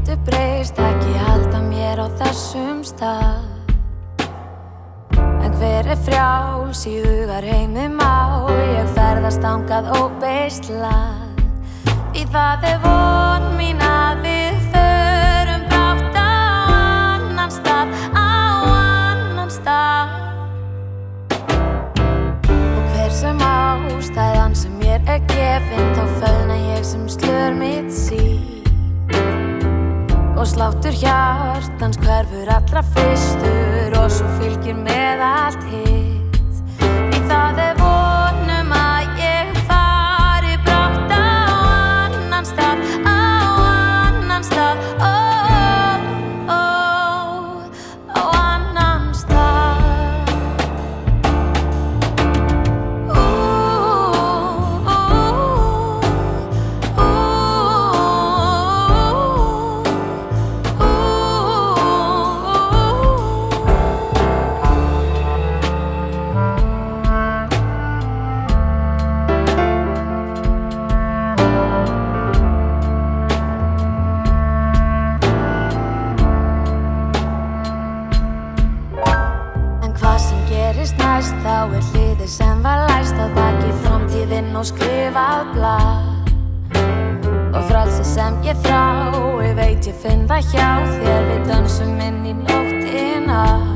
getur breyst, ekki halda mér á þessum stað. En hver frjáls í hugar heimi má, ég ferðast þangað óbeislað. Því það von mín að við förum brátt á annan stað, Og hver sem ástæðan sem mér gefin, þá fölna ég sem slör mitt síg. Og sláttur hjartans hverfur allra fyrstur, og svo fylgir með allt hitt. Því það von að ég fari brátt á annan stað, á annan stað. Næst, þá hliðið sem var læst að baki, framtíðin og skrifað blað. Og frelsið sem ég þrái, veit ég finn það hjá þér, við dönsum inn í nóttina.